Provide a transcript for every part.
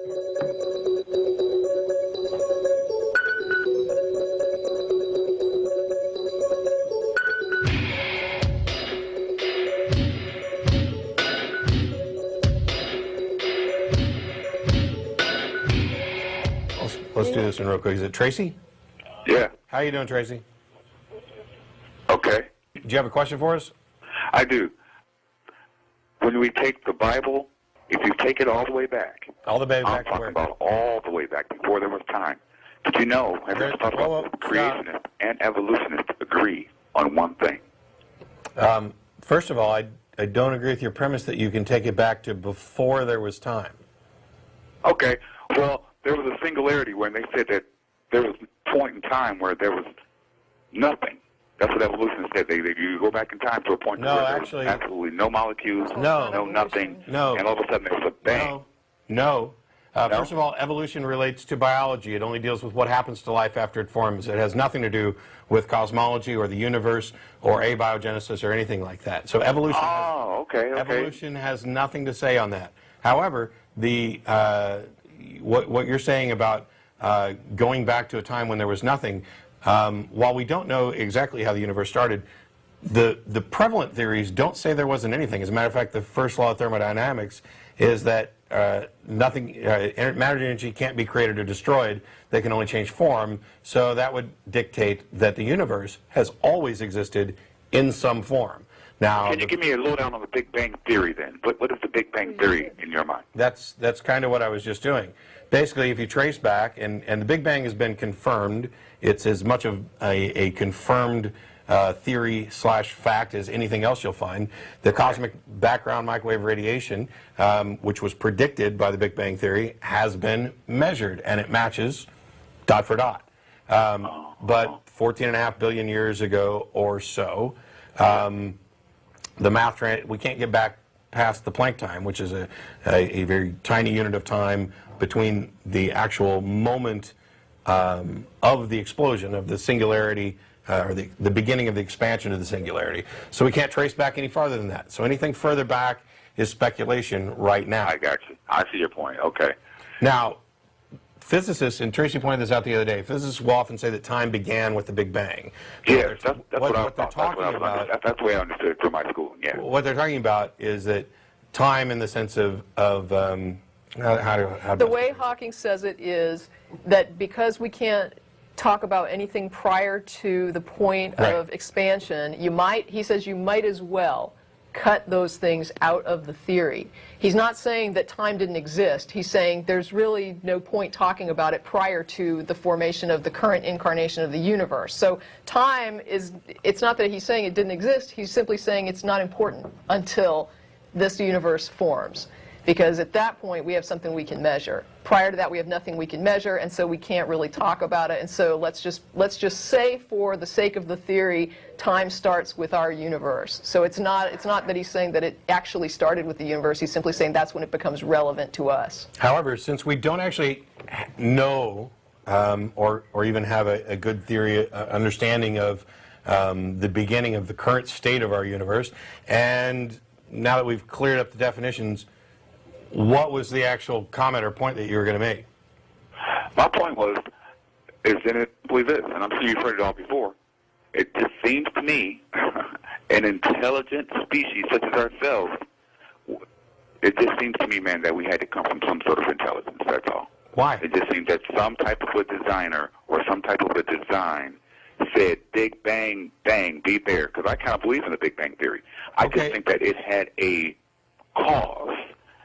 Let's do this one real quick. Is it Tracy? Yeah. How you doing, Tracy? Okay. Do you have a question for us? I do. When we take the Bible, if you take it all the way back, All the way back I'm to talking where? about all the way back before there was time. Did you know creationists and evolutionists agree on one thing? First of all, I don't agree with your premise that you can take it back to before there was time. Okay. Well, there was a singularity when they said that there was a point in time where there was nothing. That's what evolutionists said. You go back in time to a point where there was absolutely no molecules, no nothing, and all of a sudden there was a bang. No. First of all, evolution relates to biology. It only deals with what happens to life after it forms. It has nothing to do with cosmology or the universe or abiogenesis or anything like that. So evolution, evolution has nothing to say on that. However, what you're saying about going back to a time when there was nothing, while we don't know exactly how the universe started, the prevalent theories don't say there wasn't anything. As a matter of fact, the first law of thermodynamics is that matter and energy can't be created or destroyed. They can only change form. So that would dictate that the universe has always existed in some form. Now, can you give me a lowdown on the Big Bang Theory then? What is the Big Bang Theory in your mind? That's kind of what I was just doing. Basically, if you trace back, and the Big Bang has been confirmed, it's as much of a confirmed theory / fact as anything else you'll find. The cosmic background microwave radiation, which was predicted by the Big Bang Theory, has been measured, and it matches dot for dot. But 14.5 billion years ago or so, the math, we can't get back past the Planck time, which is a very tiny unit of time between the actual moment of the explosion, of the singularity, or the beginning of the expansion of the singularity. So we can't trace back any farther than that. So anything further back is speculation right now. I got you. I see your point. Okay. Now, physicists, and Tracy pointed this out the other day, physicists will often say that time began with the Big Bang. Yes, that's what they're talking about. That's the way I understood it from my school. Yeah. What they're talking about is that time, in the sense of the way Hawking says it is that because we can't talk about anything prior to the point of expansion, he says you might as well cut those things out of the theory. He's not saying that time didn't exist. He's saying there's really no point talking about it prior to the formation of the current incarnation of the universe. So time it's not that he's saying it didn't exist. He's simply saying it's not important until this universe forms. Because at that point, we have something we can measure. Prior to that, we have nothing we can measure, and so we can't really talk about it. And so let's just say, for the sake of the theory, time starts with our universe. So it's not that he's saying that it actually started with the universe. He's simply saying that's when it becomes relevant to us. However, since we don't actually know or even have a good theory understanding of the beginning of the current state of our universe, and now that we've cleared up the definitions, what was the actual comment or point that you were going to make? My point is simply this, and I'm sure you've heard it all before. It just seems to me, an intelligent species such as ourselves, it just seems to me, man, that we had to come from some sort of intelligence, that's all. Why? It just seems that some type of a designer or some type of a design said, Big Bang, bang, be there. Because I kind of believe in the Big Bang Theory. I just think that it had a cause.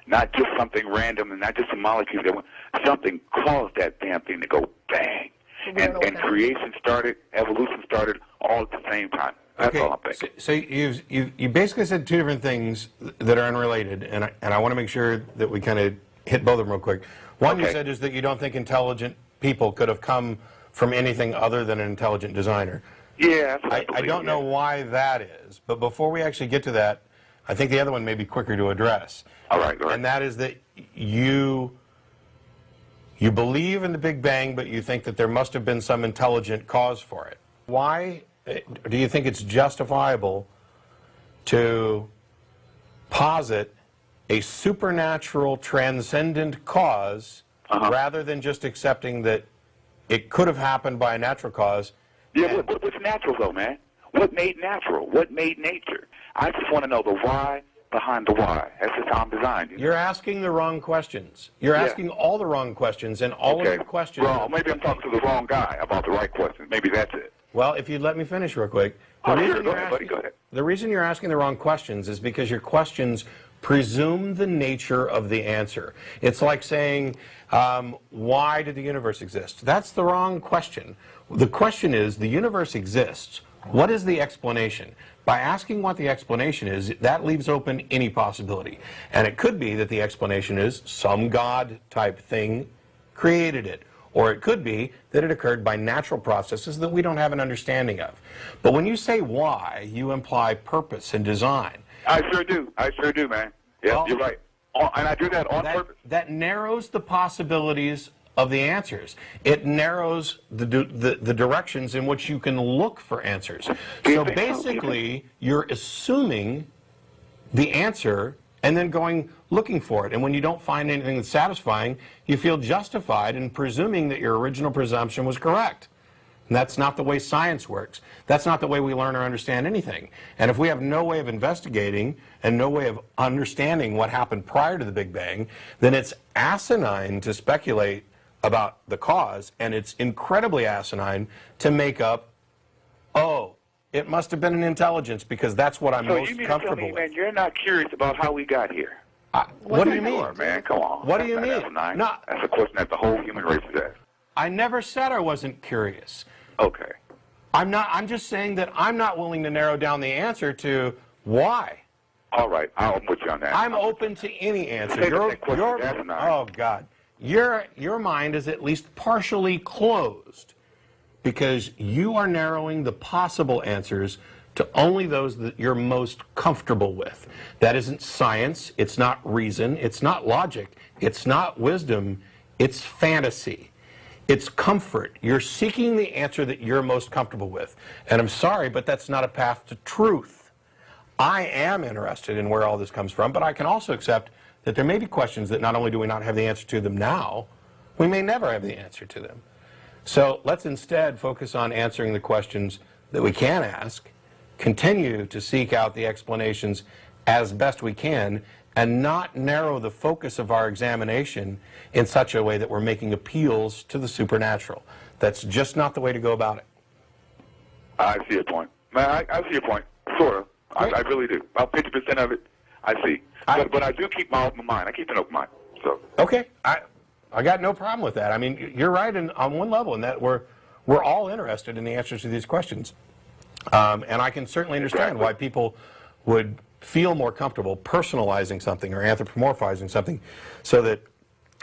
Not just something random and not just a molecule. Something caused that damn thing to go bang. And creation started, evolution started, all at the same time. That's all I'm thinking. So you basically said two different things that are unrelated, and I want to make sure that we kind of hit both of them real quick. One you said is that you don't think intelligent people could have come from anything other than an intelligent designer. Yeah, I don't know why that is, but before we actually get to that, I think the other one may be quicker to address. All right. And that is that you believe in the Big Bang, but you think that there must have been some intelligent cause for it. Why do you think it's justifiable to posit a supernatural, transcendent cause rather than just accepting that it could have happened by a natural cause. Yeah, what's natural, though, man? What made natural? What made nature? I just want to know the why behind the why. That's just how I'm designed. You know? You're asking the wrong questions. You're asking all the wrong questions, and all of the questions... Well, maybe I'm talking to the wrong guy about the right questions. Maybe that's it. Well, if you'd let me finish real quick. Go ahead, buddy. Go ahead. The reason you're asking the wrong questions is because your questions presume the nature of the answer. It's like saying, why did the universe exist? That's the wrong question. The question is, the universe exists. What is the explanation? By asking what the explanation is, that leaves open any possibility. And it could be that the explanation is some God type thing created it. Or it could be that it occurred by natural processes that we don't have an understanding of. But when you say why, you imply purpose and design. I sure do. I sure do, man. Yeah, well, you're right. And I do that on purpose. That narrows the possibilities of the answers. It narrows the directions in which you can look for answers. So basically, you're assuming the answer and then going looking for it. And when you don't find anything that's satisfying, you feel justified in presuming that your original presumption was correct. And that's not the way science works. That's not the way we learn or understand anything. And if we have no way of investigating and no way of understanding what happened prior to the Big Bang, then it's asinine to speculate about the cause, and it's incredibly asinine to make up, oh, it must have been an intelligence because that's what I'm most comfortable with. Man, you're not curious about how we got here. What do you mean? Man, come on. What do you mean? No, that's a question that the whole human race is asked. I never said I wasn't curious. Okay. I'm just saying that I'm not willing to narrow down the answer to why. All right, I'm with you on that. I'm open to any answer. Oh, God. Your mind is at least partially closed because you are narrowing the possible answers to only those that you're most comfortable with. That isn't science, it's not reason, it's not logic, it's not wisdom, it's fantasy. It's comfort. You're seeking the answer that you're most comfortable with. And I'm sorry, but that's not a path to truth. I am interested in where all this comes from, but I can also accept that there may be questions that not only do we not have the answer to them now, we may never have the answer to them. So let's instead focus on answering the questions that we can ask, continue to seek out the explanations as best we can, and not narrow the focus of our examination in such a way that we're making appeals to the supernatural. That's just not the way to go about it. I see your point. Man, I see your point. Sort of. I really do. About 50% of it, I see. But I do keep my open mind. I keep an open mind. So. Okay. I got no problem with that. I mean, you're right on one level in that we're all interested in the answers to these questions. And I can certainly understand why people would feel more comfortable personalizing something or anthropomorphizing something so that,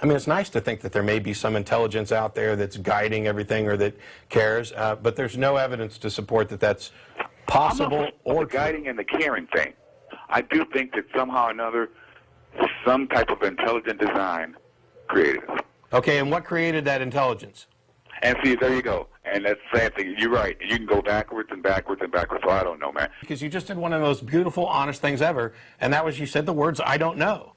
I mean, it's nice to think that there may be some intelligence out there that's guiding everything or that cares, but there's no evidence to support that that's possible or the guiding and the caring thing. I do think that somehow or another some type of intelligent design created us. Okay, and what created that intelligence? And see, there you go. And that's the same thing. You're right. You can go backwards and backwards and backwards. So I don't know, man. Because you just did one of the most beautiful, honest things ever, and that was you said the words, I don't know.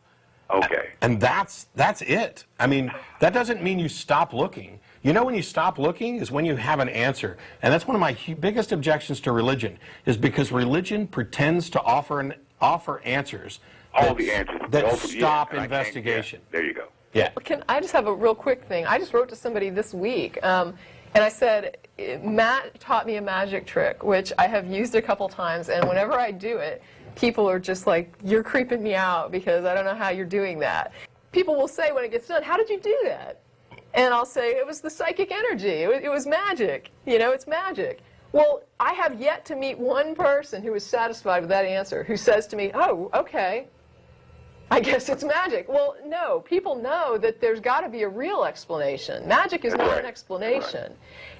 Okay. And that's it. I mean, that doesn't mean you stop looking. You know when you stop looking is when you have an answer. And that's one of my biggest objections to religion, is because religion pretends to offer answers. All the answers. That stop investigation. There you go. Yeah. Can I just have a real quick thing? I just wrote to somebody this week, and I said, Matt taught me a magic trick, which I have used a couple times, and whenever I do it, people are just like, you're creeping me out because I don't know how you're doing that. People will say when it gets done, how did you do that? And I'll say, it was the psychic energy. It was magic. You know, it's magic. Well, I have yet to meet one person who is satisfied with that answer, who says to me, oh, okay, I guess it's magic. Well, no, people know that there's got to be a real explanation. Magic is not an explanation.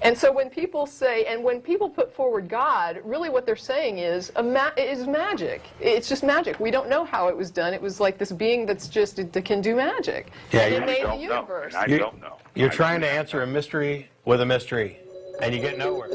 And so when people say, and when people put forward God, really what they're saying is magic. It's just magic. We don't know how it was done. It was like this being that's just, that can do magic. Yeah, and it made the universe. I don't know. You're trying to answer a mystery with a mystery, and you get nowhere.